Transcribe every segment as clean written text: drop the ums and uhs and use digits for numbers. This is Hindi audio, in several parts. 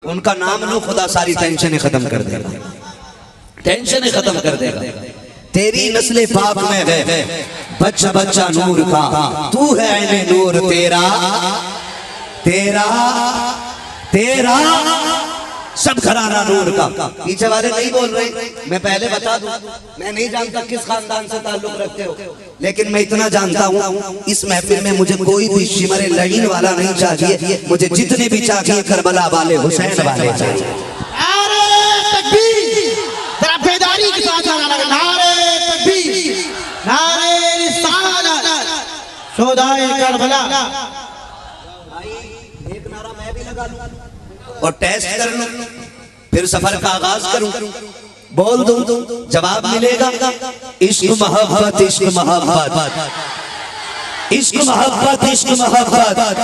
उनका नाम लो, खुदा सारी टेंशन खत्म कर देगा, टेंशन खत्म कर देगा। तेरी नस्ले पाक में है बच्चा बच्चा नूर का, तू है ऐने नूर, तेरा तेरा तेरा सब घराना नूर का। पीछे वाले नहीं बोल रहे, मैं पहले बता दूं, मैं नहीं जानता किस खानदान से ताल्लुक रखते हो, लेकिन मैं इतना जानता हूं इस महफिल में मुझे कोई भी शिमरे लड़ीन वाला नहीं चाहिए, मुझे जितने भी चाहिए करबला वाले, हुसैन वाले चाहिए। बेदारी के साथ नारे तकबीर, नारे रिसालत, शोदाए करबला। एक नारा मैं भी लगा लूं और टेस्ट कर लूं, फिर सफर का आगाज करूं, बोल दूं, जवाब मिलेगा। इश्क मोहब्बत, इश्क मोहब्बत, इश्क मोहब्बत, इश्क मोहब्बत।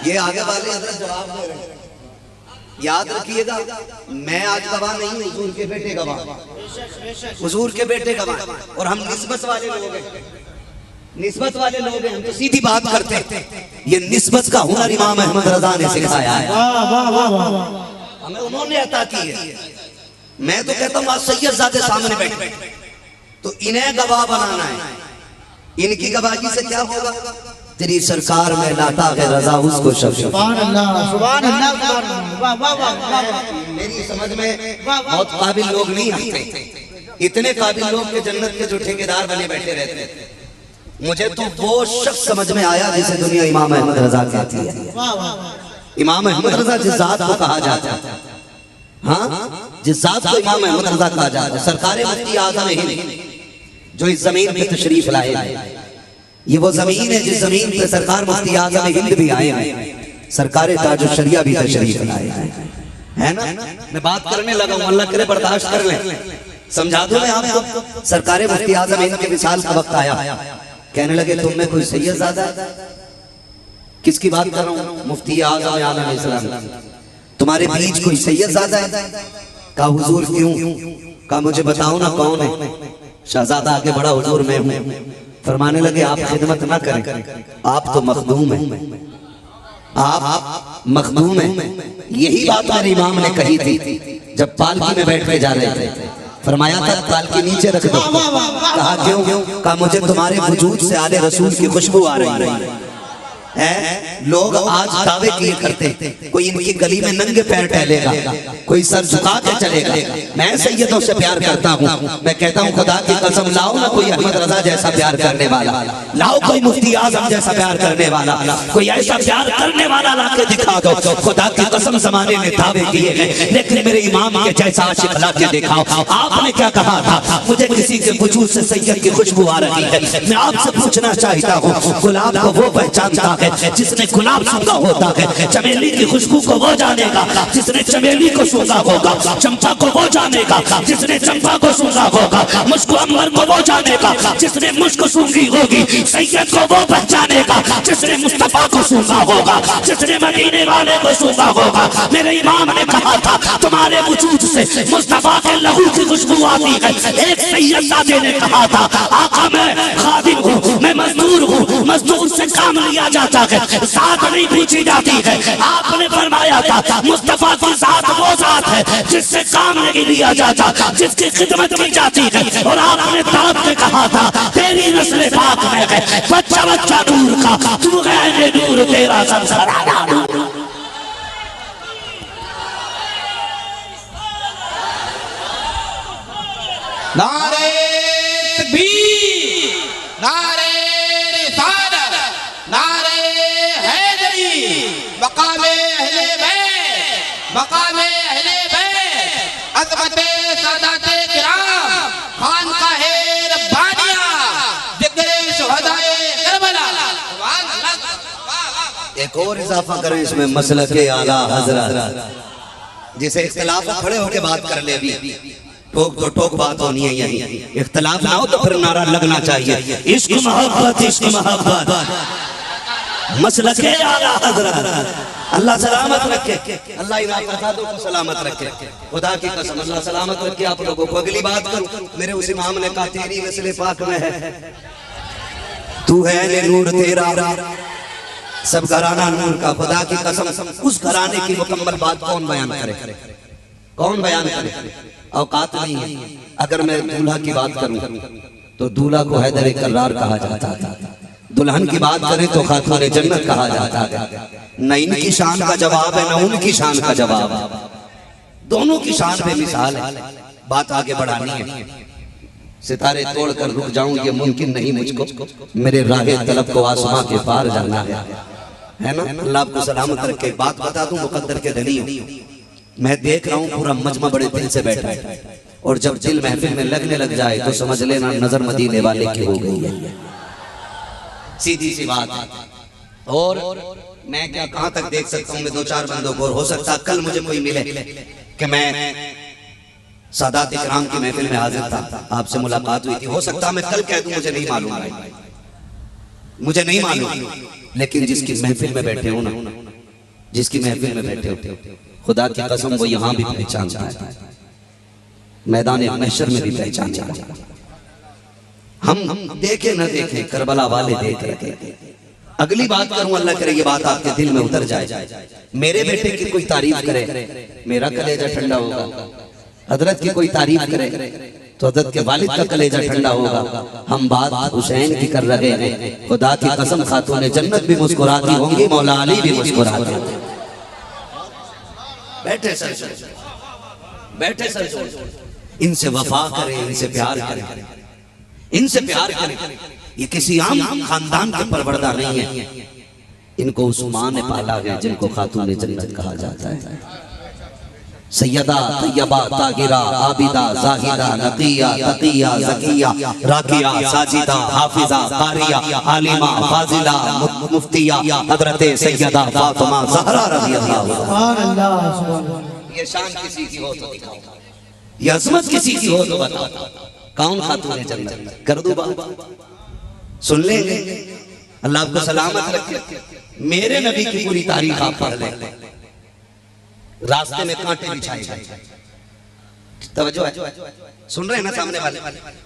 ये आगे वाले हजरत जवाब दे रहे हैं, याद रखिएगा। मैं आज गवाह नहीं हूं, हुजूर के बेटे गवाह, हुजूर के बेटे गवाह, और हम निस्बत वाले लोग हैं, निस्बत वाले लोग हैं, हम तो सीधी बात करते हैं। ये निस्बत का हुनर इमाम अहमद रजा ने सिखाया है, हमें उन्होंने अता की है। मैं तो कहता हूँ आज सैयदजादे सामने बैठे तो इन्हें गवाह बनाना है, इनकी गवाही से क्या होगा? तेरी सरकार में लाता है रजा उसको शब। सुभान अल्लाह, सुभान अल्लाह। वाह वाह वाह। मेरी समझ में बहुत काबिल लोग नहीं आते, इतने काबिल लोग के जन्नत के जो ठेकेदार बने बैठे रहते हैं। मुझे तो वो शख्स समझ में आया जिसे दुनिया इमाम अहमद रजा कहती है। इमाम अहमद रजा जिस जात को कहा जाता है, हाँ, जिस जात को इमाम अहमद रजा कहा जाता है, सरकार मुफ्ती आज़म हिंद जो इस जमीन पे तशरीफ लाए, ये वो जमीन है जिस जमीन पे सरकार मुफ्ती आज़म हिंद भी आए हैं, सरकार ताज शरिया भी तशरीफ लाए हैं, है ना। मैं बात करने लगा हूं, अल्लाह करे बर्दाश्त कर लें, समझा दूं मैं आपको। सरकार मुफ्ती आज़म हिंद के विसाल का वक्त आया, कहने लगे तुम में कोई सैयदजादा है? किसकी बात कर रहा हूँ? मुफ्ती आज़म अलैहिस्सलाम, तुम्हारे बीच कोई सैयदजादा है? कहा हुजूर क्यों? कहा मुझे बताओ ना कौन है? शहजादा आगे बड़ा, हुजूर मैं हूँ। फरमाने लगे आप खिदमत ना करें, आप तो मखदूम हैं, आप मखदूम हैं। यही बात मेरे इमाम ने कही थी जब पालकी में बैठ के जा रहे थे। फरमाया था पालकी नीचे रख दो। कहा क्यों? कहा मुझे तुम्हारे वजूद से आले रसूल की खुशबू आ रही है। लोग आज दावे किए करते, कोई इनकी गली में नंगे पैर टहलेगा, कोई सर झुका के चलेगा। मैं सैयदों से प्यार करता हूँ, मैं कहता हूँ खुदा की कसम लाओ ना कोई अहमद रजा जैसा प्यार करने वाला, लाओ कोई मुफ्ती आज़म जैसा प्यार करने वाला, कोई ऐसा प्यार करने वाला ला के दिखा दो। खुदा की कसम ज़माने में दावे किए हैं, लेकिन मेरे इमाम के जैसा आशिक ला के दिखाओ। आपने क्या कहा था? मुझे किसी के वजूद से सैयद की खुशबू आ रही है। मैं आपसे पूछना चाहता हूँ, गुलाब को वो पहचानता है जिसने गुलाब सूंघा होता है, चमेली की खुशबू को वो जानेगा जिसने चमेली को सूंघा होगा, चंपा को वो जानेगा जिसने चंपा को सूंघा होगा, मुश्क अंबर को वो जानेगा जिसने मुश्क सूंघी होगी, सैयद को वो पहचानेगा जिसने मुस्तफा को सूंघा होगा, जिसने मदीने वाले को सूंघा होगा। मेरे इमाम ने कहा था तुम्हारे वजूद से मुस्तफा के लहू की खुशबू आती है। एक सैयदजादे ने कहा था आका मैं खादिम हूँ, मैं मजदूर हूँ, मजदूर से काम लिया जाता है, साथ नहीं पूछी जाती है। आपने फरमाया था मुस्तफा की जात वो जात है जिससे काम नहीं लिया जाता, जिसकी खिदमत की जाती है। और आपने दाद में कहा था तेरी नस्ल पाक में है बच्चा बच्चा नूर का, तू है नूर तेरा संसारा नूर। नारे तकबीर, नारे रिसालत, नारे हैदरी, मकामे अहले बैत, मकामे अहले बैत, अज़मते सादाते किराम, खानकाहे रब्बानिया, ज़िक्र शुहदाए करबला। एक और इजाफा करें इसमें, मसलके आला हज़रत, जिसे इख्तिलाफ खड़े होकर बात कर ले, भी ठोक तो ठोक बात होनी है, यही इख्तिलाफ ना हो तो फिर नारा लगना चाहिए, इश्क मोहब्बत, इश्क मोहब्बत, मसलके आला हज़रत। अल्लाह सलामत रखे, अल्लाह इन फसादों को सलामत रखे, खुदा की कसम अल्लाह सलामत रखे आप लोगों को। अगली बात करूं, मेरे उस इमाम ने कहा तेरी नस्ल पाक में है, तू है नूर तेरा सब घराना नूर का, खुदा की कसम उस घराने की मुकम्मल बात कौन बयान करे, कौन बयान करे? औकात नहीं है। अगर मैं दूल्हा की बात करूं तो दूल्हा को हैदर कर्रार कहा जाता था, दुल्हन की बात करें तो खातून जन्नत कहा जाता है। न इनकी शान का जवाब है न उनकी शान का जवाब, दोनों की शान पे मिसाल है। बात आगे बढ़ानी है, सितारे तोड़कर रुक जाऊं ये मुमकिन नहीं मुझको, मेरे राहे तलब को आसमां के पार जाना है ना। अल्लाह आपको सलामत रखे। बात बता दूं, मुकद्दर के धनी हूं मैं, देख रहा हूं पूरा मजमा बड़े दिल से बैठा है, और जब दिल महफिल में लगने लग जाए तो समझ लेना नजर मदीने वाले की हो गई है, सीधी सी बात है। और मैं क्या कहां तक देख सकता हूं मैं दो चार बंदों को, और हो सकता कल मुझे कोई मिले कि मैं सादात इकराम की महफिल में हाजिर था, आपसे मुलाकात हुई थी, हो सकता मैं कल कह दूं मुझे नहीं मालूम, मुझे नहीं मालूम, लेकिन जिसकी महफिल में बैठे हो ना, जिसकी महफिल में बैठे हो, खुदा की कसम वो यहां भी पहचानता है, मैदान महशर में भी पहचानता है। हम देखे न देखे करबला वाले देख रहे। अगली बात करूं, अल्लाह करे ये बात आपके दिल में उतर जाए, मेरे बेटे की कोई तारीफ करे मेरा कलेजा ठंडा होगा, हजरत की कोई तारीफ करे तो हजरत के वालिद का कलेजा ठंडा होगा। हम बात हुसैन की कर रहे हैं, खुदा की कसम खातून जन्नत भी मुस्कुराती होंगी, मौला अली भी मुस्कुराते होंगे। बैठे सर, बैठे सर, इनसे वफा करें, इनसे प्यार करें, इनसे प्यार करें। ये किसी आम खानदान के परवरदा नहीं है, इनको उस मां ने पाला है जिनको खातून जन्नत कहा जाता है। सैयदा तैयबा तागिरा आबिदा जाहिदा नकिया तकिया ज़किया राकिया साजिदा हाफिजा कारिया आलिमा फाजिला मुफ्तिया हजरत सैयदा फातिमा ज़हरा रज़ी अल्लाह। सुभान अल्लाह, सुभान अल्लाह। ये शान किसी की हो तो दिखाओ, ये अज़मत किसी की हो तो बताओ, कौन खातून जन्नत? कर दो बात, सुन लेंगे। अल्लाह आपको सलामत रखे। मेरे नबी की पूरी तारीख आप पढ़ लें, रास्ते में कांटे बिछाए गए, तवज्जो है, सुन रहे हैं ना सामने वाले?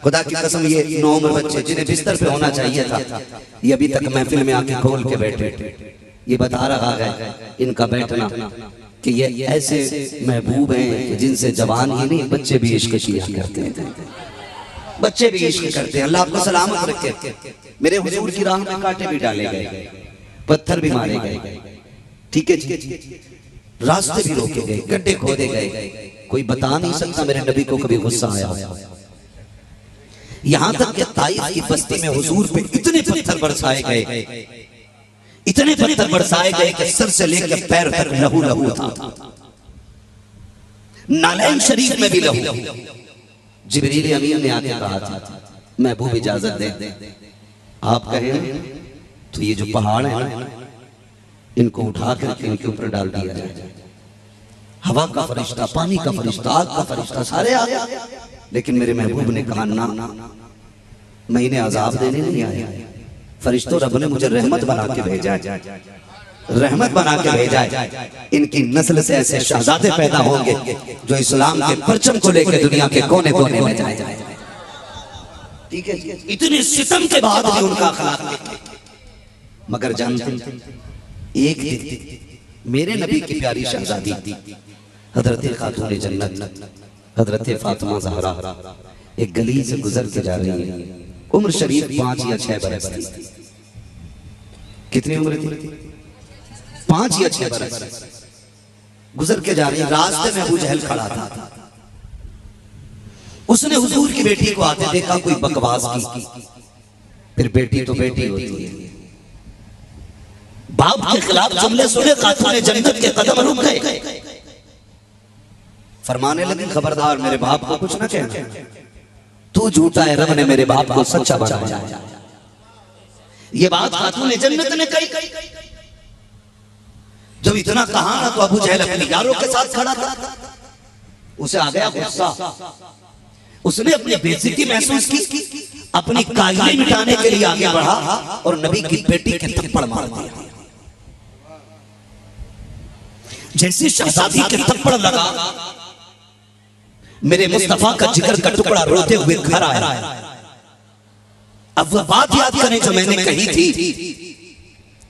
खुदा की कसम ये 9 उम्र बच्चे जिन्हें बिस्तर पे होना चाहिए था, ये अभी तक महफिल में आके खोल के बैठे, ये बता रहा है इनका बैठना कि ये ऐसे महबूब हैं जिनसे जवान ही नहीं बच्चे भी इश्क किया करते हैं, बच्चे भी इश्क करते हैं। अल्लाह आपको सलामत रखे। मेरे हुजूर की राह में कांटे भी डाले गए, पत्थर भी मारे गए, ठीक है जी, रास्ते भी रोके गए, गड्ढे खोदे गए, कोई बता नहीं सकता मेरे नबी को कभी गुस्सा आया। यहां तक कि ताइफ की बस्ती में हुजूर पे इतने पत्थर बरसाए गए, इतने पत्थर बरसाए गए कि सर से लेकर पैर तक लहू लहू था। नालैन शरीफ में भी लहू। जिब्रील अमीन ने आके कहा था महबूब इजाजत दे, आप कहें तो ये जो पहाड़ है ना इनको उठा कर इनके ऊपर डाल दिया जाए। हवा का फरिश्ता, पानी का फरिश्ता, आग का फरिश्ता सारे आ गए, लेकिन मेरे महबूब ने कहा ना, मैं इन्हें अजाब देने नहीं आया, फरिश्तों रब ने मुझे रहमत बना के भेजा है, रहमत बना के भेजा है। इनकी नस्ल से ऐसे शहजादे पैदा होंगे जो इस्लाम के परचम को लेकर दुनिया के कोने कोने में जाए। ठीक है, इतने सितम के बाद भी उनका अखलाक देखे, मगर जानते एक दिन मेरे नबी की प्यारी शहजादी हजरत खातून जन्नत हजरत फातिमा ज़हरा एक गली से गुजर के जा रही है। उम्र शरीफ 5 या 6 बरस थी। कितनी उम्र थी? 5 या 6 बरस। गुजर के जा रही है, रास्ते में अबू जहल खड़ा था। उसने हुजूर की बेटी को आते देखा, कोई बकवास की, फिर बेटी तो बेटी होती है, बाप के खिलाफ जुमले सुने, खातून जन्नत के कदम रुक गए। फरमाने लगी खबरदार मेरे बाप को कुछ ना कहना, तू झूठा है, रब ने मेरे बाप को सच्चा बनाया। ये बात खातून जन्नत ने कही। जब इतना कहा ना तो अबू जहल अपने यारों के साथ खड़ा था, उसे आ गया गुस्सा। उसने अपनी बेइज्जती महसूस की, अपनी कायली मिटाने के लिए आगे बढ़ा और नबी की बेटी के थप्पड़ मार दिया। जैसे शहजादी के थप्पड़ लगा, मेरे मुस्तफा का जिगर का टुकड़ा रोते हुए घर आया। अब वह बात याद करें जो मैंने कही थी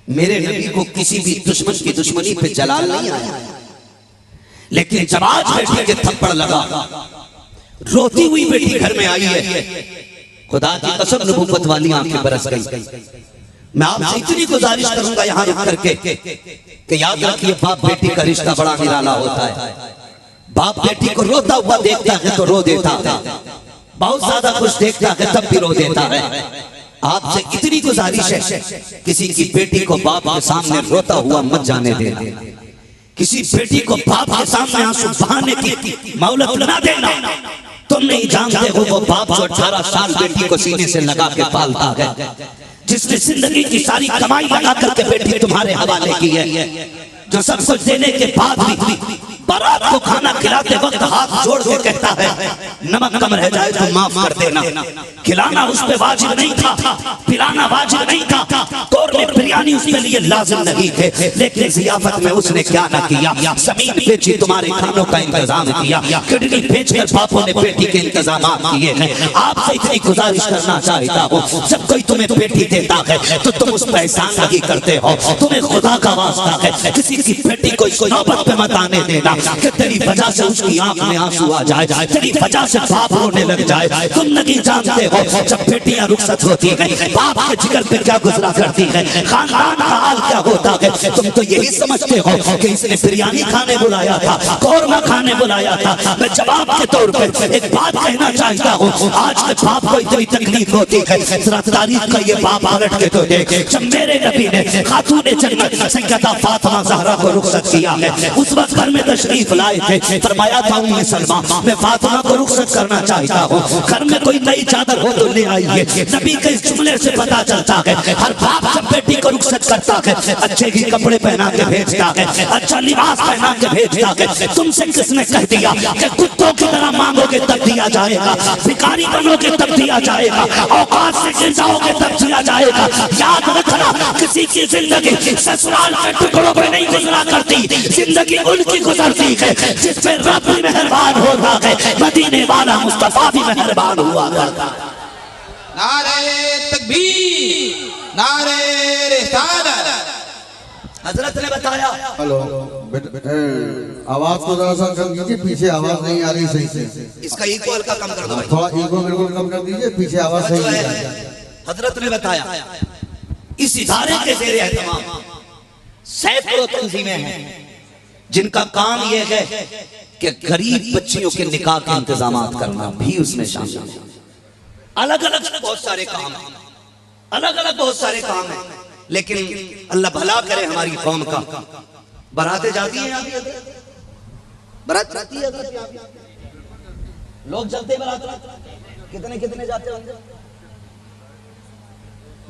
मेरे नबी को किसी भी दुश्मन की दुश्मनी पे जलाल नहीं आया, लेकिन जब आज बेटी के थप्पड़ लगा, रोती हुई बेटी घर में आई है, खुदा की कसम नबूवत वाली आंखें बरस गई। मैं आपसे इतनी गुजारिश करूंगा यहाँ रुक करके कि याद रखिए, बाप बेटी का रिश्ता बड़ा निराला होता है। बाप बेटी को रोता हुआ देखता है तो रो देता है, बहुत ज्यादा खुश देखता है तब भी रो देता है। आपसे इतनी गुजारिश है, किसी की बेटी को बाप के सामने रोता हुआ मत जाने देना, किसी बेटी को बाप के सामने आंसू बहाने की मोहलत ना देना। तुम नहीं जानते हो वो बाप जो 18 साल बेटी को सीने से लगा के पालता है, जिसने जिंदगी की सारी कमाई लगा करके बेटी तुम्हारे हवाले की है, जो सब कुछ देने के बाद भी बारात को खाना खिलाते वक्त हाथ जोड़ के कहता है नमक कम रह जाए तो माफ कर देना। खिलाना उस पे वाजिब नहीं था, पिलाना वाजिब नहीं था, तोरने बिरयानी उसके लिए लाजिम नहीं थे, लेकिन जियाफत में उसने क्या ना किया, जमीन बेची तुम्हारे खानों का इंतजाम किया, किडनी बेचकर बापों ने बेटी के इंतजाम किए हैं। आपसे इतनी गुजारिश करना चाहता हूँ, जब कोई तुम्हें बेटी देता है तो तुम उस पर एहसान नहीं करते हो, तुम्हें खुदा का वास्ता है किसी की बेटी को इस नौबत पे मत आने देना कि तेरी वजह से उसकी आंख में आंसू आ जाए, तेरी वजह से बाप रोने लग जाए। तुम नहीं जानते हो जब बेटियां रुखसत होती है बाप के जिगर पे क्या गुजरा करती है, खानदान का हाल क्या होता है। तुम तो यही समझते हो कि इसने बिरयानी खाने बुलाया था, कौरमा खाने बुलाया था। मैं जवाब के तौर पर एक बात कहना चाहता हूँ, आज के बाप को इतनी तकलीफ होती है, जरा तारीख का ये बाप पलट के तो देख, जब मेरे नबी ने खातून जन्नत सैयदा फातिमा ज़हरा को रुखसत किया है, उस वक्त घर में तशरीफ लाए थे, फरमाया था उम्मे सलमा मैं फातिमा को रुखसत करना चाहता हूँ, घर में कोई नई चादर हो तो ले आइए। नबी के इस जुमले से पता चलता है हर बाप जब बेटी को रुखसत करता है अच्छे ही कपड़े पहना के भेजता है, अच्छा लिबास पहना के भेजता है। तुमसे किसने कह दिया कि कुत्तों की तरह मांगोगे तब दिया जाएगा, भिखारी बनोगे तब दिया जाएगा, औकात से गिर जाओगे तब दिया जाएगा। याद रखना, किसी की जिंदगी ससुराल के टुकड़ों पे नहीं गुजरा करती, जिंदगी उनकी गुजरती है जिस पे रब भी मेहरबान हो रहा है, मदीने वाला मुस्तफा भी मेहरबान हुआ करता। नारे तकबीर, नारे रिसालत। हजरत ने बताया, हेलो आवाज को जरा सा कम कीजिए, पीछे आवाज नहीं आ रही सही से। इसका इको हल्का कम कर दो भाई, थोड़ा इको बिल्कुल कम कर दीजिए, पीछे आवाज सही नहीं आ रही। हजरत ने बताया इस इदारे के ज़ेरे एहतमाम सैकड़ों तंजीमें हैं जिनका काम यह है कि गरीब बच्चियों के निकाह के इंतजाम करना भी उसमें शामिल है। अलग अलग बहुत सारे काम हैं, अलग अलग बहुत सारे काम हैं, लेकिन अल्लाह भला करे हमारी कौम का। बारातें जाती हैं, बारात जाती है, लोग चलते बारात, कितने कितने जाते होंगे,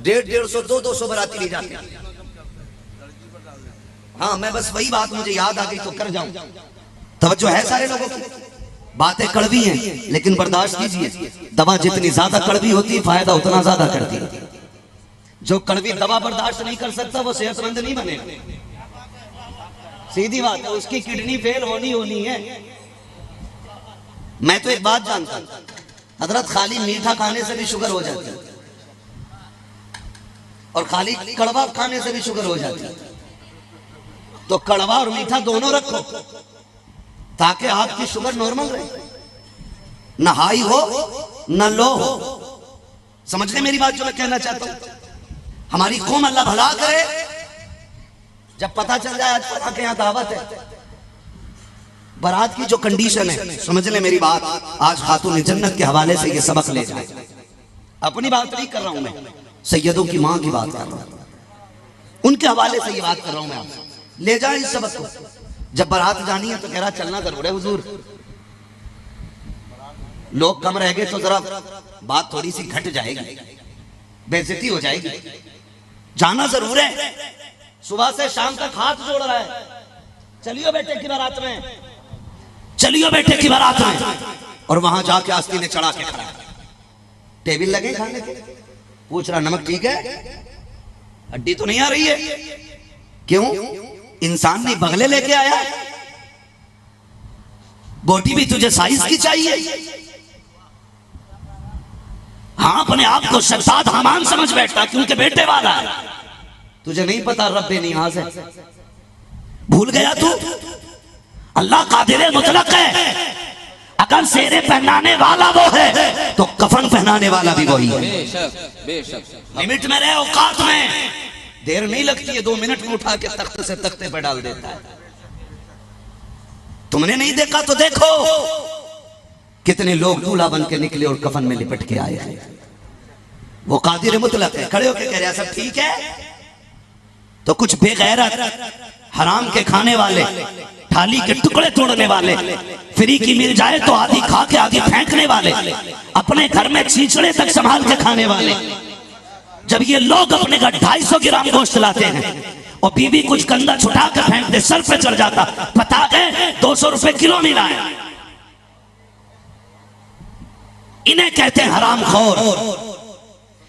150-150, 200 बाराती नहीं जाते। हाँ, मैं बस वही बात मुझे याद आ गई तो कर जाऊं। तवज्जो है सारे लोगों की, बातें कड़वी हैं लेकिन बर्दाश्त कीजिए। दवा जितनी ज्यादा कड़वी होती है फायदा उतना ज्यादा करती है। जो कड़वी दवा बर्दाश्त नहीं कर सकता वो सेहतमंद नहीं बनेगा, सीधी बात है, उसकी किडनी फेल होनी है। मैं तो एक बात जानता हूं, हजरत खाली मीठा खाने से भी शुगर हो जाती है और खाली कड़वा खाने से भी शुगर हो जाती है। तो कड़वा और मीठा दोनों रखो ताकि आपकी शुगर नॉर्मल रहे, ना हाई हो ना लो हो। समझ ले मेरी बात जो मैं कहना चाहता हूं। हमारी कौम अल्लाह भला करे, जब पता चल जाए आज पता के यहाँ दावत है, बारात की जो कंडीशन है, समझ ले मेरी बात, आज खातून जन्नत के हवाले से ये सबक ले जाए। अपनी बात नहीं कर रहा हूं मैं, सैयदों की मां की बात कर रहा हूं, उनके हवाले से ये बात कर रहा हूं मैं आपसे। ले जाए इस सबक को। जब बारात जानी है तो कह रहा चलना जरूर है हुजूर, लोग कम रह गए तो जरा बात थोड़ी सी घट जाएगी, बेइज्जती हो जाएगी, जाना जरूर है। सुबह से शाम तक हाथ जोड़ रहा है, चलियो बेटे की बारात में, चलियो बेटे की बारात में, और वहां जाके आस्ती ने चढ़ा के खड़ा, टेबल लगे खाने के, पूछ रहा नमक ठीक है, हड्डी तो नहीं आ रही है, क्यों? इंसान नहीं बगले लेके आया, बोटी भी तुझे साइज की चाहिए। हाँ, अपने आप को शहजाद हमान समझ बैठता क्योंकि बेटे वाला है, तुझे नहीं पता रब्बे नियाज़ है? भूल गया तू? अल्लाह कादिर मुतलक है। अगर सेरे पहनाने वाला वो है तो कफन पहनाने वाला भी वही है। बेशक बेशक। लिमिट में रहे, औकात में। देर नहीं लगती है, 2 मिनट में उठा के तख्त से तख्ते पर डाल देता है। तुमने नहीं देखा तो देखो, कितने लोग दूल्हा बन के निकले और कफन में लिपट के आए हैं। वो कादिर मुतलक है। खड़े होके कह रहे हैं सब ठीक है, तो कुछ बेगैरत हराम के खाने वाले, थाली के टुकड़े तोड़ने वाले, फ्री की मिल जाए तो आधी खा के आधी फेंकने वाले, अपने घर में छींचड़े तक संभाल के खाने वाले, जब ये लोग अपने घर 250 ग्राम गोश्त लाते हैं और बीवी कुछ कंधा छुटा कर फेंक दे, सर पे चढ़ जाता, बता दे 200 रुपए किलो मिला है। इन्हें कहते हैं हरामखोर,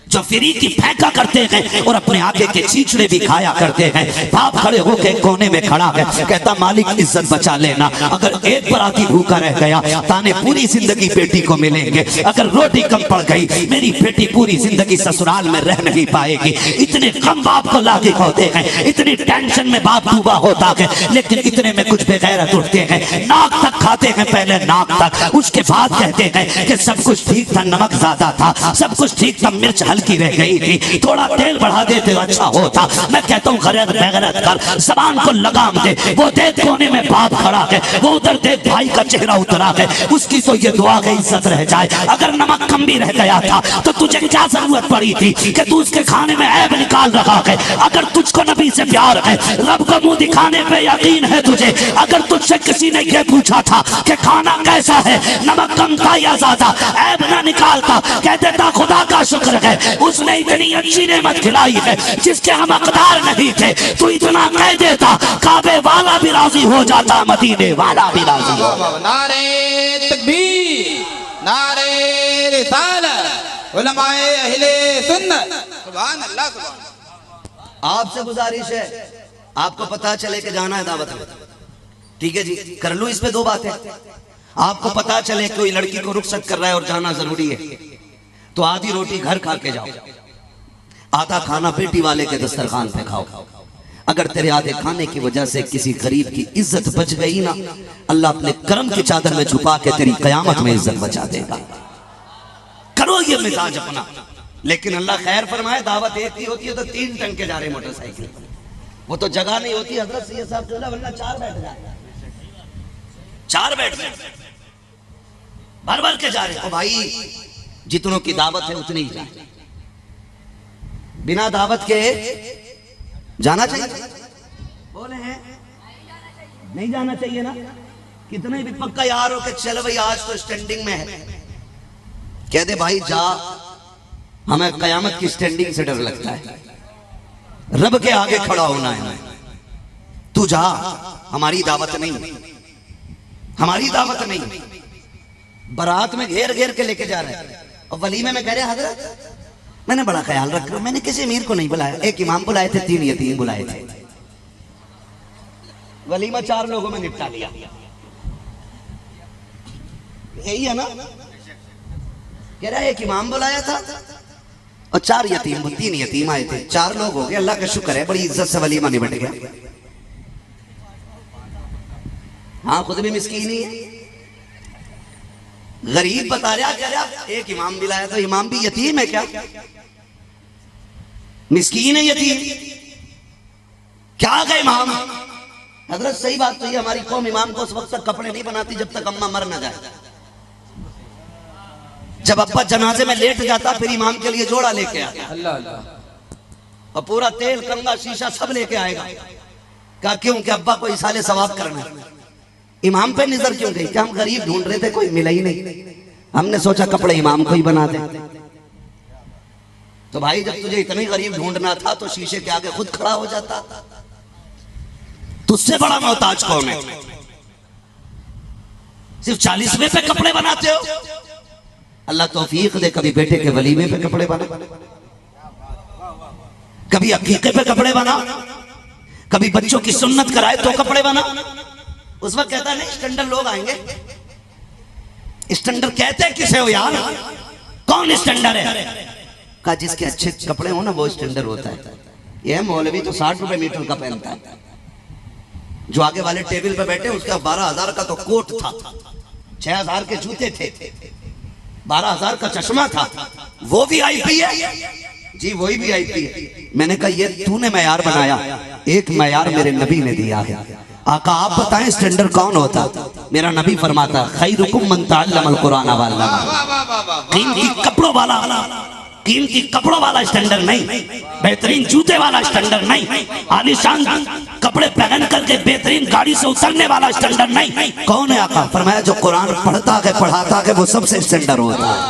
जो फ्री की फेंका करते हैं और अपने आगे के चीचड़े भी खाया करते हैं। बाप खड़े होके कोने में खड़ा है, कहता मालिक इज्जत बचा लेना, अगर एक बराती भूखा रह गया ताने पूरी जिंदगी बेटी को मिलेंगे, अगर रोटी कम पड़ गई मेरी बेटी पूरी जिंदगी ससुराल में रह नहीं पाएगी। इतने कम बाप को लागिक होते हैं, इतनी टेंशन में बाप डूबा होता है, लेकिन इतने में कुछ बेगैरत उठते हैं, नाक तक खाते हैं, पहले नाक तक, उसके बाद कहते हैं कि सब कुछ ठीक था, नमक ज्यादा था, सब कुछ ठीक था, मिर्च की रह गई थी, थोड़ा तेल बढ़ा देते अच्छा होता। मैं कहता हूँ गैरत बेगैरत कर, जबान को लगाम दे। वो देख कोने में बाप खड़ा है, वो उधर देख भाई का चेहरा उतरा है, उसकी तो ये दुआ है इज्जत रह जाए। अगर नमक कम भी रह गया था तो तुझे क्या जरूरत पड़ी थी कि तू उसके खाने में ऐब निकाल रहा है? अगर तुझको नबी से प्यार है, रब को मुंह दिखाने पे यकीन है तुझे, अगर तुझसे किसी ने ये पूछा था कि खाना कैसा है, नमक कम था या ज्यादा, ऐब ना निकालता, कह देता खुदा का शुक्र है उसने इतनी अच्छी नेमत खिलाई है जिसके हम हकदार नहीं थे। तू इतना कह देता काबे वाला भी राजी हो जाता, मदीने वाला भी राजी हो। नारे तकबीर, नारे रिसालत, उलमाए अहले सुन्नत, सुभान अल्लाह सुभान। आपसे गुजारिश है, आपको पता चले कि जाना है दावत में, ठीक है जी, कर लो इस पे 2 बातें। आपको पता चले कोई लड़की को रुखसत कर रहा है और जाना जरूरी है, तो आधी रोटी घर खा के जाओ, आधा खाना बेटी वाले के दस्तरखान पे खाओ। अगर तेरे आधे खाने की वजह से किसी गरीब की इज्जत बच गई ना, अल्लाह अपने करम की चादर में छुपा के तेरी कयामत में इज्जत बचा देगा। करो ये मिजाज अपना। लेकिन अल्लाह खैर फरमाए, दावत एक ही होती है तो 3 टन के जा रहे मोटरसाइकिल, वो तो जगह नहीं होती हजरत सैयद साहब चला, वरना 4 बैठ जाए, 4 बैठ जाए, भर भर के जा रहे। तो भाई जितनों की दावत है उतनी ही जाए, बिना दावत के जाना चाहिए? बोले हैं नहीं जाना चाहिए ना। कितने भी पक्का यार हो के चल भाई आज तो स्टैंडिंग में है, कह दे भाई जा, हमें कयामत की स्टैंडिंग से डर लगता है, रब के आगे खड़ा होना है, तू जा, हमारी दावत नहीं, हमारी दावत नहीं। बारात में घेर घेर के लेके जा रहे हैं और वलीमे में कह रहे हजरत मैंने बड़ा ख्याल रखा, मैंने किसी अमीर को नहीं बुलाया, एक इमाम बुलाए थे, 3 यतीम बुलाए थे, वलीमा 4 लोगों में निपटा लिया। यही है ना, कह रहा है एक इमाम बुलाया था और 4 यतीम, 3 यतीम आए थे, 4 लोग हो गए, अल्लाह का शुक्र है बड़ी इज्जत से वलीमा निपट गया। हाँ खुद भी मिस्कीन ही है, गरीब बता रहा, कह रहा एक इमाम भी लाया तो इमाम भी यतीम है क्या? मिस्कीन है यतीम, क्या गए इमाम? हजरत सही बात तो ये, हमारी कौम इमाम को उस वक्त तक कपड़े नहीं बनाती जब तक अम्मा मर ना जाए। जब अब्बा जनाजे में लेट जाता फिर इमाम के लिए जोड़ा लेके आता, अल्लाह अल्लाह, और पूरा तेल कंगा शीशा सब लेके आएगा। क्या क्यों? कि अब्बा को इसाले सवाब करना है। इमाम पे नजर क्यों गई? कि हम गरीब ढूंढ रहे थे, कोई मिला ही नहीं, हमने सोचा कपड़े इमाम को ही बना दे। तो भाई जब तुझे इतनी गरीब ढूंढना था तो शीशे के आगे खुद खड़ा हो जाता, तुझसे बड़ा मोहताज कौन है? सिर्फ 40वें पे कपड़े बनाते हो। अल्लाह तौफीक दे, कभी बेटे के वलीमे पे कपड़े बना, कभी अकीके पे कपड़े बना, कभी बच्चों की सुन्नत कराए तो कपड़े बना। उस वक्त कहता नहीं स्टैंडर्ड लोग आएंगे। स्टैंडर्ड कहते किसे हो यार? कौन स्टैंडर्ड है? कहा जिसके अच्छे कपड़े हो ना वो स्टैंडर्ड होता है। ये मौलवी तो 60 रुपए मीटर का पहनता है, जो आगे वाले टेबल पे बैठे उसका 12,000 का तो कोट था, 6,000 के जूते थे, 12,000 का चश्मा था, वो VIP है जी, वही VIP है। मैंने कहा ये तूने मैयार बनाया, एक मैयार मेरे नबी ने दिया है। आका आप बताएं स्टैंडर्ड कौन होता? मेरा नबी फरमाता खैरुकुम मन तअल्लमल कुरान व अल्लमा। कीमती कपड़ों वाला, कीमती कपड़ों वाला स्टैंडर्ड नहीं, बेहतरीन जूते वाला स्टैंडर्ड नहीं, आलीशान कपड़े पहन करके बेहतरीन गाड़ी से उतरने वाला स्टैंडर्ड नहीं। कौन है आका? फरमाया जो कुरान पढ़ता है पढ़ाता है वो सबसे स्टैंडर्ड होता है।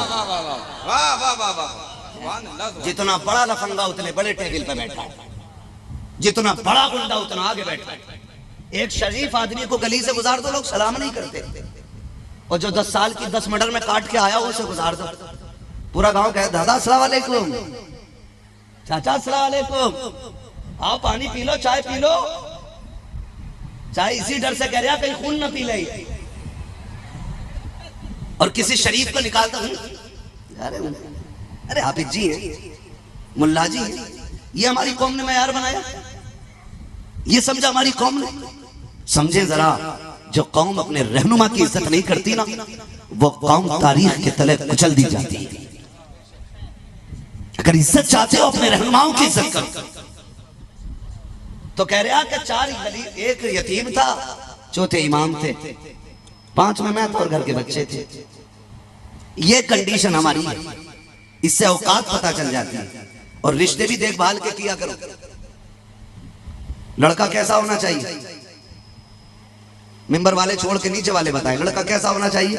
जितना बड़ा लफंगा उतने बड़े टेबल पे बैठा है, जितना बड़ा गुंडा उतना आगे बैठा है। एक शरीफ आदमी को गली से गुजार दो, लोग सलाम नहीं करते, और जो 10 साल की 10 मर्डर में काट के आया उसे गुजार दो, पूरा गांव कहे दादा अस्सलाम वालेकुम, चाचा अस्सलाम वालेकुम, आओ पानी पी लो, चाय पी लो। चाय इसी डर से कह रहा कहीं खून न पी ले। और किसी शरीफ को निकालता हूं, अरे हाफिज जी हैं, मुल्ला जी हैं, ये हमारी कौम ने मैयार बनाया, ये समझा हमारी कौम ने। समझे जरा, जो कौम अपने रहनुमा की इज्जत नहीं करती ना, वो कौम तारीख के तले कुचल दी जाती है। अगर इज्जत चाहते हो अपने रहनुमाओं की इज्जत करो। तो कह रहा कि 4 गली, एक यतीम था, चौथे इमाम थे, 5 में मैं था और घर के बच्चे थे। ये कंडीशन हमारी है, इससे औकात पता चल जाती है। और रिश्ते भी देखभाल के किया करो। लड़का कैसा होना चाहिए? मिंबर वाले छोड़ के नीचे वाले बताएं, लड़का कैसा होना चाहिए?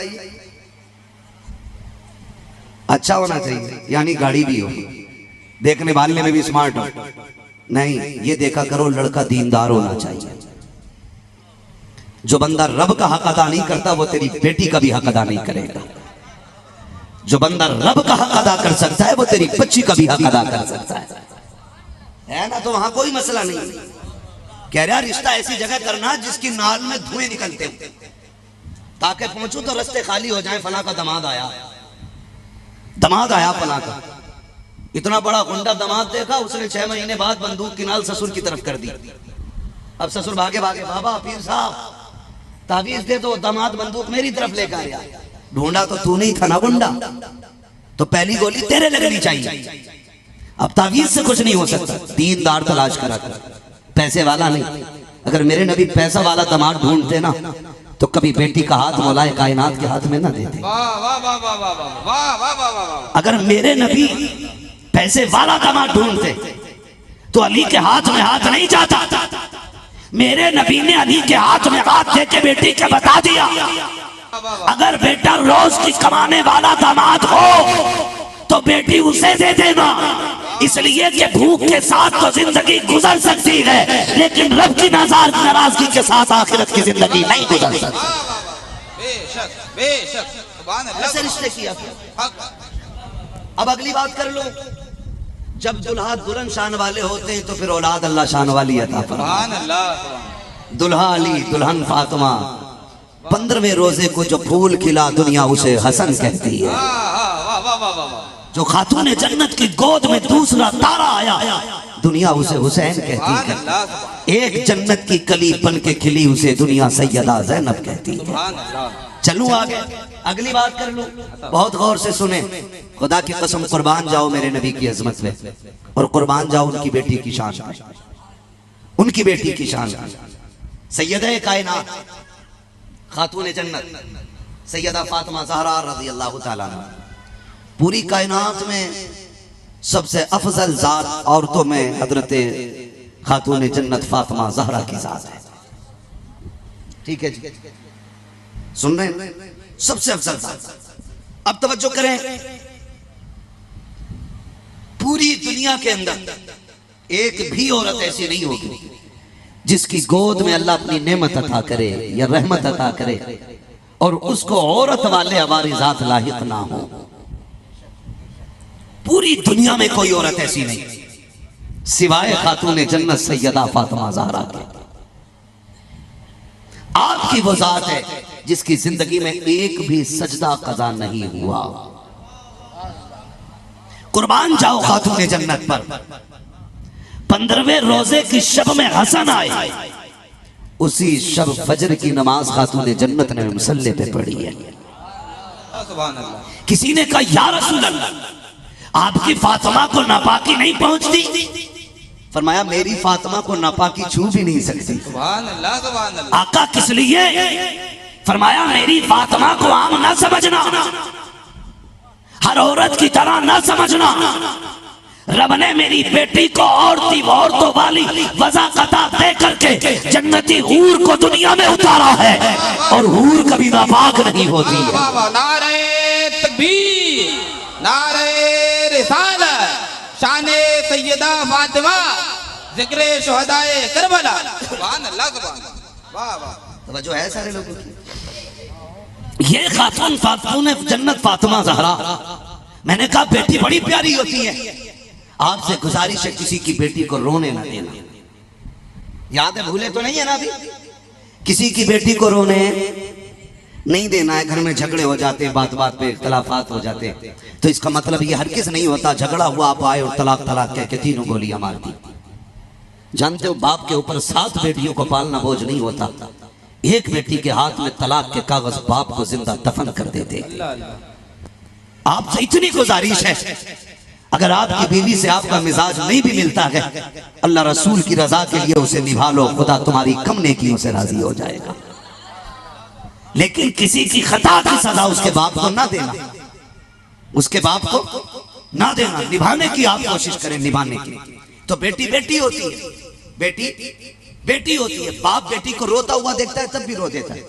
अच्छा होना चाहिए, यानी गाड़ी भी हो, देखने वाले में भी स्मार्ट हो। नहीं, ये देखा करो लड़का दीनदार होना चाहिए। जो बंदा रब का हक अदा नहीं करता वो तेरी बेटी का भी हक अदा नहीं करेगा। जो बंदा रब का हक अदा कर सकता है वो तेरी बच्ची का भी हक अदा कर सकता है ना? तो वहां कोई मसला नहीं। कह रहा रिश्ता ऐसी जगह करना जिसकी नाल में धुएं निकलते हो, ताकि पहुंचू तो रास्ते खाली हो जाए, फला का दामाद आया, दामाद आया फला का। इतना बड़ा गुंडा दामाद देखा, उसने 6 महीने बाद बंदूक की नाल ससुर की तरफ कर दी। अब ससुर भागे भागे, बाबा पीर साहब ताबीज दे दो, दामाद बंदूक मेरी तरफ लेकर आया। ढूंढा तो तू नहीं था ना गुंडा, तो पहली गोली तेरे लगनी चाहिए। अब ताबीज से कुछ नहीं हो सकता, दीनदार तलाश करा कर, पैसे वाला नहीं। अगर मेरे नबी पैसा वाला दामाद ढूंढते ना तो कभी बेटी का हाथ मौलाए कायनात के हाथ में ना देते। अगर मेरे नबी पैसे वाला दामाद ढूंढते तो अली के हाथ में हाथ नहीं जाता। मेरे नबी ने अली के हाथ में हाथ दे के बेटी के बता दिया, अगर बेटा रोज की कमाने वाला दामाद हो तो बेटी उसे दे देना, इसलिए कि भूख के साथ तो जिंदगी गुजर सकती है, लेकिन रब की नाराजगी के साथ आखिरत की जिंदगी नहीं गुजर सकती। बेशक बेशक, सुभान अल्लाह। ऐसे रिश्ते किया। अब अगली बात कर लो, जब दुल्हा दुल्हन शान वाले होते हैं तो फिर औलाद अल्लाह शान वाली अता फरमाता है। दुल्हा अली दुल्हन फातिमा, 15वें रोजे को जो फूल खिला दुनिया उसे हसन कहती है। जो खातून जन्नत की गोद में दूसरा तारा आया दुनिया उसे हुसैन कहती है। एक जन्नत की कली बन के खिली उसे दुनिया सैयदा ज़ैनब कहती है। चलूं आगे, अगली बात कर लूं, बहुत गौर से सुने। खुदा की कसम कुर्बान जाओ मेरे नबी की अजमत में, और कुर्बान जाओ उनकी बेटी की शान, उनकी बेटी की शान। सैयदा कायनात खातून जन्नत सैयदा फातिमा ज़हरा रज़ी अल्लाह ताला अन्हा, पूरी कायनात में सबसे अफजल जात औरतों में हजरत खातून जन्नत फातिमा ज़हरा की जात है। ठीक है जी, सुन रहे हैं? सबसे अफजल जात। अब तवज्जो करें, पूरी दुनिया के अंदर एक भी औरत ऐसी नहीं होगी जिसकी गोद में अल्लाह अपनी नेमत अता करे या रहमत अता करे और उसको औरत वाले अवारिजात लाहिक ना हो। पूरी दुनिया में कोई औरत ऐसी नहीं सिवाय खातून जन्नत सैयदा फातिमा ज़हरा के। आपकी वो जात है जिसकी जिंदगी में एक भी सजदा कज़ा नहीं हुआ। कुर्बान जाओ खातून जन्नत पर। 15वें रोजे की शब में हसन आए, उसी शब फजर की नमाज खातून जन्नत ने मुसल्ले पे पढ़ी है। सुभान अल्लाह। किसी ने कहा या रसूल अल्लाह, आपकी फातिमा को नापाकी नहीं पहुंचती? फरमाया मेरी फातिमा को नापाकी छू भी नहीं सकती। सुभान अल्लाह, सुभान अल्लाह। आका किस लिए? फरमाया मेरी फातिमा को आम ना समझना, हर औरत की तरह ना समझना। रब ने मेरी बेटी को औरतों वाली वज़ाकता दे करके जन्नती हूर को दुनिया में उतारा है, और हूर कभी नापाक नहीं होती है। नारे तकबीर, नारे रिसालत, शाने सैयदा फातिमा, जिक्रे शुहदाए करबला। सुभान अल्लाह, सुभान अल्लाह। वाह वाह, तवज्जो है सारे लोगों की। ये खातून फातून जन्नत फातिमा ज़हरा, मैंने कहा बेटी बड़ी प्यारी होती है, आपसे गुजारिश है किसी की बेटी को रोने ना देना। याद है, भूले तो नहीं है ना अभी? किसी की बेटी को रोने नहीं देना है। घर में झगड़े हो जाते हैं, बात बात पे इख्तलाफात हो जाते हैं, तो इसका मतलब ये हरगिज़ नहीं होता झगड़ा हुआ आप आए और तलाक तलाक कह के तीनों गोलियां मार दी। जानते हो बाप के ऊपर 7 बेटियों को पालना बोझ नहीं होता। एक बेटी के हाथ में तलाक के कागज बाप को जिंदा दफन कर देते। आपसे इतनी गुजारिश है, अगर आपकी बीवी से आपका मिजाज नहीं भी मिलता है, अल्लाह रसूल की रजा के लिए उसे निभा लो, खुदा तुम्हारी कम नेकियों से राजी हो जाएगा। लेकिन किसी की खता की सजा उसके बाप को ना देना, उसके बाप को ना देना, निभाने की आप कोशिश करें, निभाने की। तो बेटी बेटी होती है, बेटी बेटी होती है। बाप बेटी को रोता हुआ देखता है तब भी रो देता है,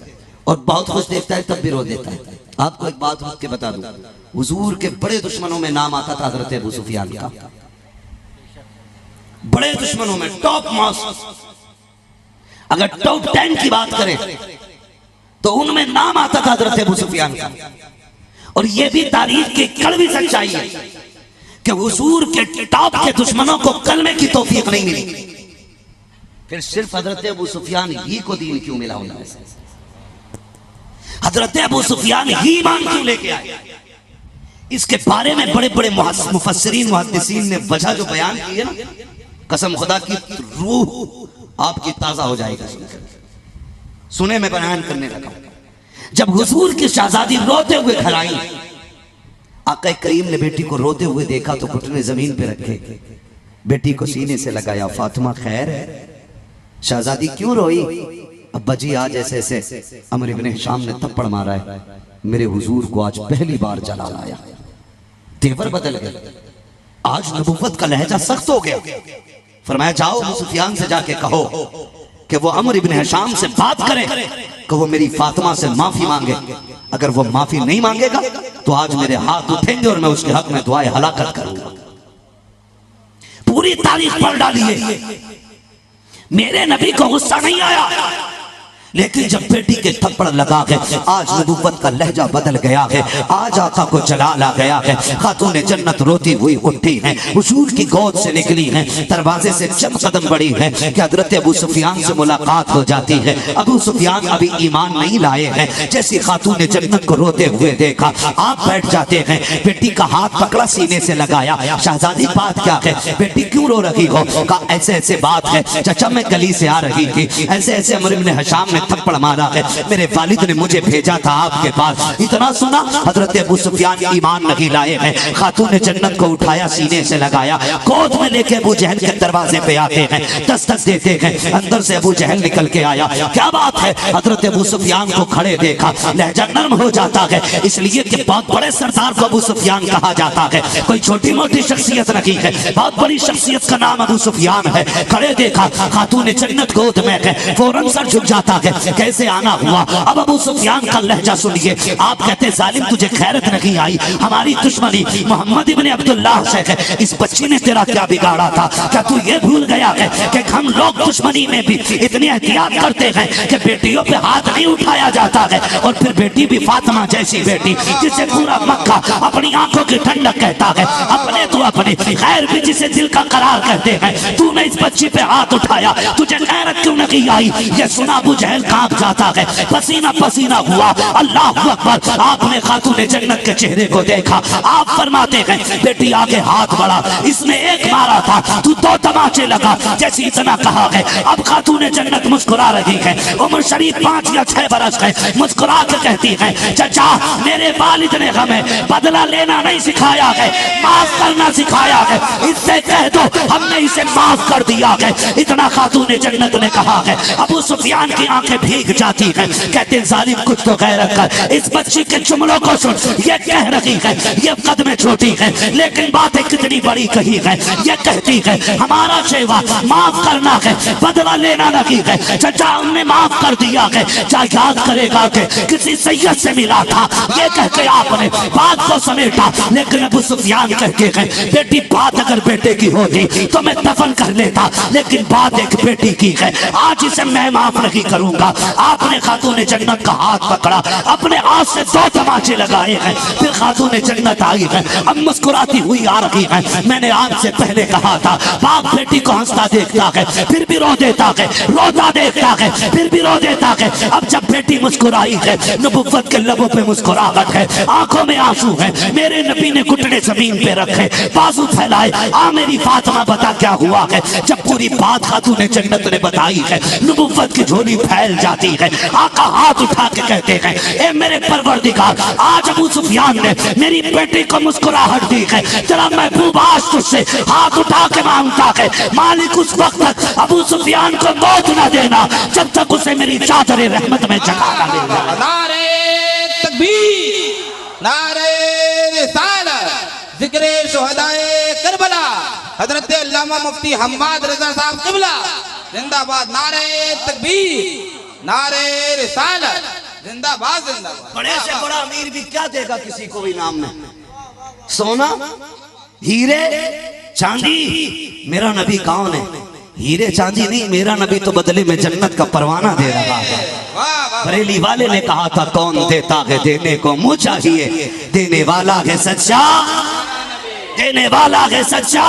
और बहुत खुश देखता है तब भी रो देता है। आपको एक बात रुक के बता दूं, हुजूर के बड़े दुश्मनों में नाम आता था हजरत अबू सुफियान का। बड़े दुश्मनों में टॉप मोस्ट, अगर टॉप 10 की बात करें तो उनमें नाम आता था हजरत अबू सुफियान का। और यह भी तारीख की कड़वी सच्चाई है कि हुजूर के टॉप के दुश्मनों को कलमे की तौफीक नहीं मिली, फिर सिर्फ हजरत अबू सुफियान ही को दीन क्यों मिला? हजरत अबू सुफियान ही ईमान क्यों लेके आए? इसके बारे में बड़े बड़े मुफस्सिरीन मुहद्दिसीन ने वजह जो बयान की है ना, कसम खुदा की रूह आपकी ताजा हो जाएगा सुने में बयान करने लगा। जब हुजूर की शहजादी रोते हुए घर आई, आका करीम ने बेटी को रोते हुए देखा तो घुटने जमीन पे रखे, बेटी को सीने से लगाया, फातिमा खैर है? शहजादी क्यों रोई? अब्बा जी आज ऐसे ऐसे अमर इब्ने हिशाम ने थप्पड़ मारा है, मेरे हुजूर को आज पहली बार जलाल आया, तेवर बदल गए, आज नबुव्वत का लहजा सख्त हो गया। फरमाया जाओ अबू सुफियान से जाके कहो कि वो अमर इब्ने हिशाम से बात करे, कहो मेरी फातिमा से माफी मांगे, अगर वो माफी नहीं मांगेगा तो आज मेरे हाथ उठेंगे और मैं उसके हक में दुआए हलाकत करूंगा। पूरी तारीख पढ़ डालिए, मेरे नबी को गुस्सा नहीं आया, लेकिन जब बेटी के थप्पड़ लगा के आज नबुव्वत का लहजा बदल गया है, आज आका को जलाल आ गया है। खातून जन्नत रोती हुई उठी है, हुजूर की गोद से निकली है, दरवाजे से चंद कदम बढ़ी है कि हजरत अबू सुफियान से मुलाकात हो जाती है। अबू सुफियान अभी ईमान नहीं लाए हैं, जैसी खातून जन्नत को रोते हुए देखा आप बैठ जाते हैं, बेटी का हाथ पकड़ा, सीने से लगाया, शहजादी बात क्या है, बेटी क्यों रो रही हो? कहा ऐसे ऐसे बात है चाचा, मैं गली से आ रही थी, ऐसे ऐसे अमर इब्ने हिशाम ने थप्पड़ मारा है, मेरे वालिद ने मुझे भेजा था आपके पास। इतना सुना हजरत अबू सुफियान ईमान नहीं लाए हैं, खातून जन्नत को उठाया, सीने से लगाया, गोद में लेके अबू जहल के दरवाजे पे आते हैं, दस्तक देते हैं, अंदर से अबू जहल निकल के आया। क्या बात है? हजरत अबू सुफियान को खड़े देखा, लहजा नर्म हो जाता है, इसलिए कि बहुत बड़े सरदार को अबू सुफियान कहा जाता है, कोई छोटी मोटी शख्सियत नहीं है, बहुत बड़ी शख्सियत का नाम अबू सुफियान है। खड़े देखा, खातून जन्नत गोद में है, फौरन सर झुक जाता है, कैसे आना हुआ? अब अबू सुफियान का लहजा सुनिए, आप कहते जालिम तुझे खैरत नहीं आई, हमारी दुश्मनी मोहम्मद इब्ने अब्दुल्लाह से है, इस बच्ची ने तेरा क्या बिगाड़ा था? क्या तू ये भूल गया है कि हम लोग दुश्मनी में भी इतनी एहतियात करते हैं कि बेटियों पे हाथ नहीं उठाया जाता है, और फिर बेटी भी फातिमा जैसी बेटी जिसे पूरा मक्का अपनी आंखों की ठंडक कहता है, अपने तो अपने खैर भी जिसे दिल का करार कहते हैं, तूने इस बच्ची पे हाथ उठाया, तुझे खैरत क्यों नहीं आई? ये सुना अबू जहल शहर कांप जाता है, पसीना पसीना हुआ। अल्लाह अकबर, आपने खातून जन्नत के चेहरे को देखा। आप फरमाते हैं बेटी आगे हाथ बढ़ा, इसने एक मारा था, तू दो तमाचे लगा। जैसे इतना कहा है, अब खातून जन्नत मुस्कुरा रही है। उम्र शरीफ 5 या 6 बरस है, मुस्कुरा के कहती है चचा मेरे वालिद ने हमें बदला लेना नहीं सिखाया है, माफ करना सिखाया है। इससे कह दो हमने इसे माफ कर दिया है। इतना खातून जन्नत ने कहा है। अबू सुफियान की आंखें भीग जाती हैं, कहते जालिम कुछ तो गैरत कर। इस बच्ची के जुमलों को सुन, ये कह रही है ये कद में छोटी है लेकिन बातें कितनी बड़ी कही है। ये कहती है हमारा शेवा माफ करना है, बदला लेना नहीं है। चचा हमने माफ कर दिया है। क्या याद करेगा कि किसी सैयद से मिला था, ये कह के आपने बात को समेटा। लेकिन अबू सुफियान कहते हैं बेटी बात अगर बेटे की होती तो मैं दफन कर लेता, लेकिन बात एक बेटी की है, आज इसे मैं माफ नहीं करूंगा। आपने खातून जन्नत का हाथ पकड़ा, अपने हाथ से 2 तमाचे लगाए हैं। फिर खातून जन्नत आई है, अब मुस्कुराती हुई आ रही है। मैंने आपसे पहले कहा था बाप बेटी को हंसता देखता है फिर भी रो देता है, रोता देखता है फिर भी रो देता है। अब जब बेटी मुस्कुराई है, नबुव्वत के लबों पे मुस्कुराहट है, आंखों में आंसू है। मेरे नबी ने घुटने जमीन पे रखे, बाजू फैलाए, आ मेरी फातिमा बता क्या हुआ है। जब पूरी बात खातून जन्नत ने बताई है, नबुव्वत की झोली फैल जाती है। आका हाथ उठा के कहते हैं ए मेरे परवरदिगार, आज अबू सुफियान ने मेरी बेटी को मुस्कुराहट दी है, तेरा महबूब आज तुझसे हाथ उठा के मांगता है मालिक उस वक्त तक अबू सुफियान को मौत न देना जब तक उसे मेरी चादर रहमत में जगा न देना। नारे तकबीर, नारे रिसालत, जिक्रे शुहदाए करबला, हजरत अल्लामा मुफ्ती हम्माद रजा साहब किबला जिंदाबाद। नारे तकबीर, नारे रिसालत, जिंदाबाद जिंदाबाद। बड़े से बड़ा अमीर भी क्या देगा किसी को इनाम में? सोना, हीरे, चांदी। मेरा नबी कौन है? हीरे चांदी नहीं, मेरा नबी तो बदले में जन्नत का परवाना दे रहा है। बरेली वाले ने कहा था कौन देता है देने को मुँह चाहिए, देने वाला है सच्चा, देने वाला है सच्चा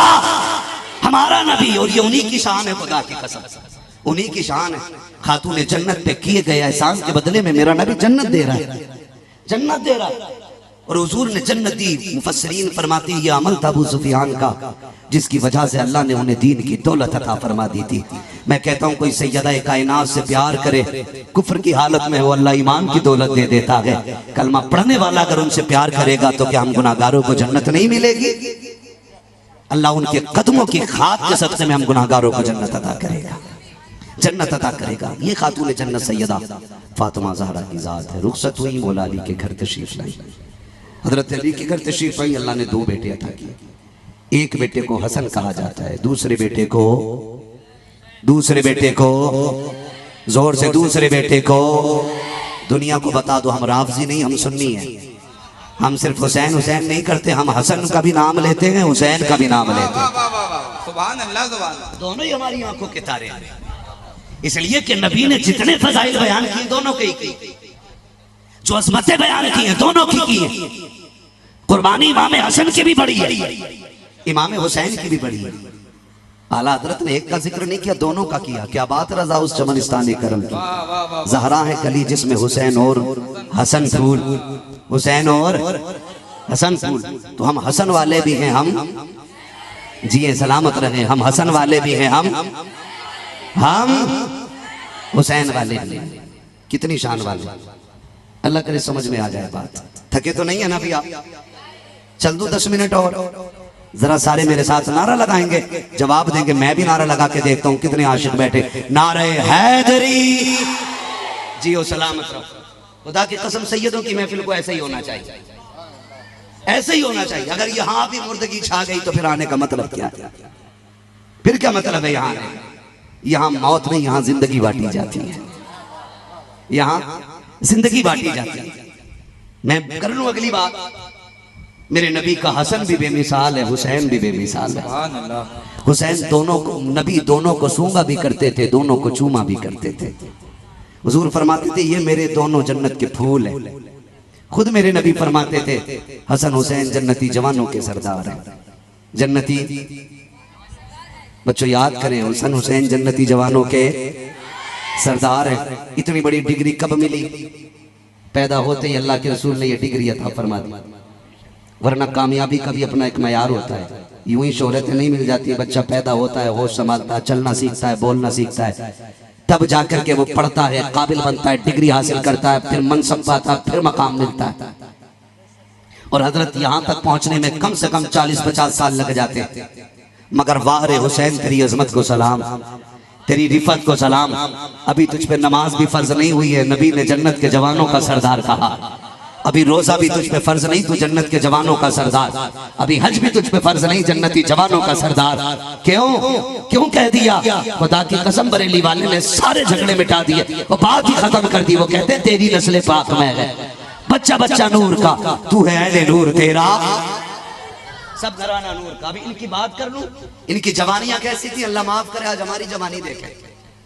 हमारा नबी। और ये उन्हीं की शान है, खुदा की कसम उन्हीं की शान है। खातून जन्नत पे किए गए एहसान के बदले में मेरा नबी जन्नत दे रहा है, जन्नत दे रहा है। और हुजूर ने जन्नत दी। मुफस्सिरीन फरमाते हैं ये अमल था अबू सुफियान का, जिसकी वजह से अल्लाह ने उन्हें दीन की दौलत अता फरमा दी थी। मैं कहता हूँ कोई सैयदा कायनात से प्यार करे, कुफ्र की हालत में हो, अल्लाह ईमान की दौलत दे देता है। कलमा पढ़ने वाला अगर उनसे प्यार करेगा तो क्या हम गुनाहगारों को जन्नत नहीं मिलेगी? अल्लाह उनके कदमों की खाद के सदक़े में हम गुनाहगारों को जन्नत अता करेगा, जन्नत अता करेगा। ये खातून जन्नत सैयदा फातिमा ज़हरा की ज़ात है। रुखसत हुई, मौला अली के घर तशरीफ लाई। हजरत अली के घर तशरीफ आई, अल्लाह ने 2 बेटे अता किए। एक बेटे को हसन कहा जाता है, दूसरे बेटे को जोर से दूसरे बेटे को दुनिया को बता दो हम राफजी नहीं, हम सुन्नी हैं। हम सिर्फ हुसैन हुसैन नहीं करते, हम हसन का भी नाम लेते हैं, हुसैन का भी नाम लेते हैं। सुभान अल्लाह, सुभान अल्लाह। दोनों ही हमारी आंखों के तारे हैं, इसलिए कि नबी ने जितने फजाइल बयान किए दोनों के ही की, जो अज़मतें बयान की हैं दोनों की है। कुर्बानी इमाम हसन की भी बड़ी है, इमाम हुसैन की भी बड़ी है। आला हजरत ने एक का जिक्र नहीं किया, दोनों का किया। क्या बात रजा उस चमनिस्तानी करम की। ज़हरा है कली जिसमें हुसैन और हसन फूल, हुसैन और हसन फूल। तो हम हसन वाले भी हैं, हम जिए सलामत रहे, हम हसन वाले भी हैं, हम हुसैन वाले भी हैं। कितनी शान वाले, अल्लाह करे समझ में आ जाए बात। थके तो नहीं है ना भी आप? चल दो 10 मिनट और, जरा सारे मेरे साथ नारा लगाएंगे, जवाब देंगे। मैं भी नारा लगा के देखता हूँ कितने आशिक बैठे। नारे हैदरी, जियो सलामत रहो। खुदा की कसम सैयदों की महफिल को ऐसे ही होना चाहिए, ऐसे ही होना चाहिए। अगर यहाँ भी मुर्दगी छा गई तो फिर आने का मतलब क्या? फिर क्या मतलब है यहाँ? यहाँ मौत नहीं, यहाँ जिंदगी बांटी जाती है, यहाँ जिंदगी बांटी जाती है। मैं कर लूं अगली बात। मेरे नबी का हसन भी बेमिसाल है, हुसैन भी बेमिसाल है। हुसैन दोनों को, नबी दोनों को सूंगा भी करते थे, दोनों को चूमा भी करते थे। हुजूर फरमाते थे ये मेरे दोनों जन्नत के फूल हैं। खुद मेरे नबी फरमाते थे हसन हुसैन जन्नती जवानों के सरदार हैं। जन्नती बच्चों याद करें, हसन हुसैन जन्नती जवानों के सरदार है। इतनी बड़ी डिग्री कब मिली? पैदा होते ही अल्लाह के रसूल ने ये डिग्री अता फरमा दी, वरना कामयाबी का भी अपना एक मयार होता है। यूं ही शोहरत नहीं मिल जाती है। बच्चा पैदा होता है, होश संभालता है, चलना सीखता है, बोलना सीखता है, तब जाकर के वो पढ़ता है, काबिल बनता है, डिग्री हासिल करता है, फिर मनसब पाता है, फिर मकाम मिलता है। और हजरत यहाँ तक पहुंचने में कम से कम 40-50 साल लग जाते हैं। मगर वाह रे हुसैन, तेरी अजमत को सलाम, तेरी रिफत को सलाम। अभी तुझ पे नमाज भी फर्ज नहीं हुई है, नबी ने जन्नत के जवानों का सरदार कहा। अभी रोजा भी तुझ पे फर्ज नहीं, तू जन्नत के जवानों का सरदार। अभी हज भी तुझ पे फर्ज नहीं, जन्नती जवानों का सरदार। क्यों कह दिया? खुदा की कसम, बरेली वाले ने सारे झगड़े मिटा दिए, वो बात ही खत्म कर दी। वो कहते तेरी नस्ल पाक में है, बच्चा बच्चा नूर का, तू है अहले नूर, तेरा सब घराना नूर का। अभी इनकी बात कर लूं, इनकी जवानियां कैसी थी, अल्लाह माफ करे। आज हमारी जवानी देखे,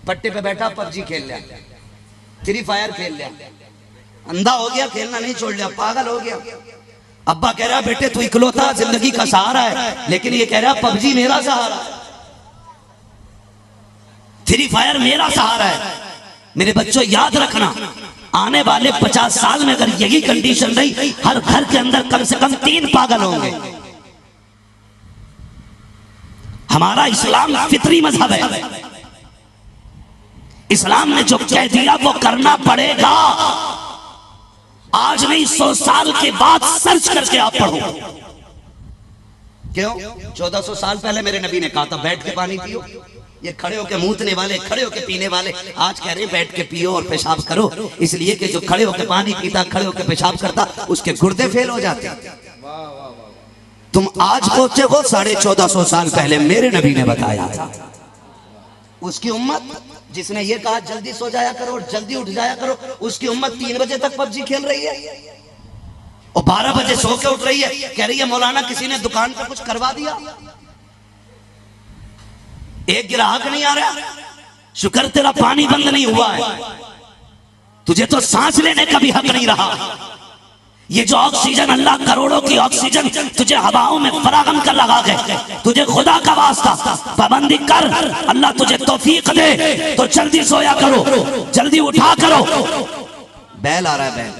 पट्टे पे बैठा पबजी खेल लिया, फ्री फायर खेल लिया, अंधा हो गया, खेलना नहीं छोड़ लिया, पागल हो गया। अब्बा कह रहा बेटे तू इकलौता जिंदगी का सहारा है, लेकिन ये कह रहा पबजी मेरा सहारा है, फ्री फायर मेरा सहारा है। मेरे बच्चों याद रखना, आने वाले 50 साल में अगर यही कंडीशन रही, हर घर के अंदर कम से कम 3 पागल होंगे। हमारा इस्लाम फितरी मजहब है। इस्लाम ने जो कह दिया वो करना पड़ेगा। आज नहीं, 100 साल के बाद सर्च करके आप पढ़ो। क्यों? 1400 साल पहले मेरे नबी ने कहा था बैठ के पानी पियो। ये खड़े होके मूतने वाले, खड़े होके पीने वाले आज कह रहे हैं बैठ के पियो और पेशाब करो, इसलिए कि जो खड़े होके पानी पीता, खड़े होके पेशाब करता, उसके गुर्दे फेल हो जाते। तुम आज पहुंचे हो 1450 साल पहले मेरे नबी ने बताया था। उसकी उम्मत जिसने ये कहा जल्दी सो जाया करो और जल्दी उठ जाया करो, उसकी उम्मत 3 बजे तक पबजी खेल रही है और 12 बजे सो के उठ रही है। कह रही है मौलाना किसी ने दुकान पर कुछ करवा दिया, एक ग्राहक नहीं आ रहा, शुक्र तेरा पानी बंद नहीं हुआ है, तुझे तो सांस लेने का भी हक नहीं रहा। ये जो ऑक्सीजन, अल्लाह करोड़ों की ऑक्सीजन तुझे हवाओं में फराहम कर लगा के, तुझे खुदा का वास्ता पाबंदी कर, अल्लाह तुझे तौफीक दे तो जल्दी सोया करो, जल्दी उठा करो। बैल आ रहा है, बैल।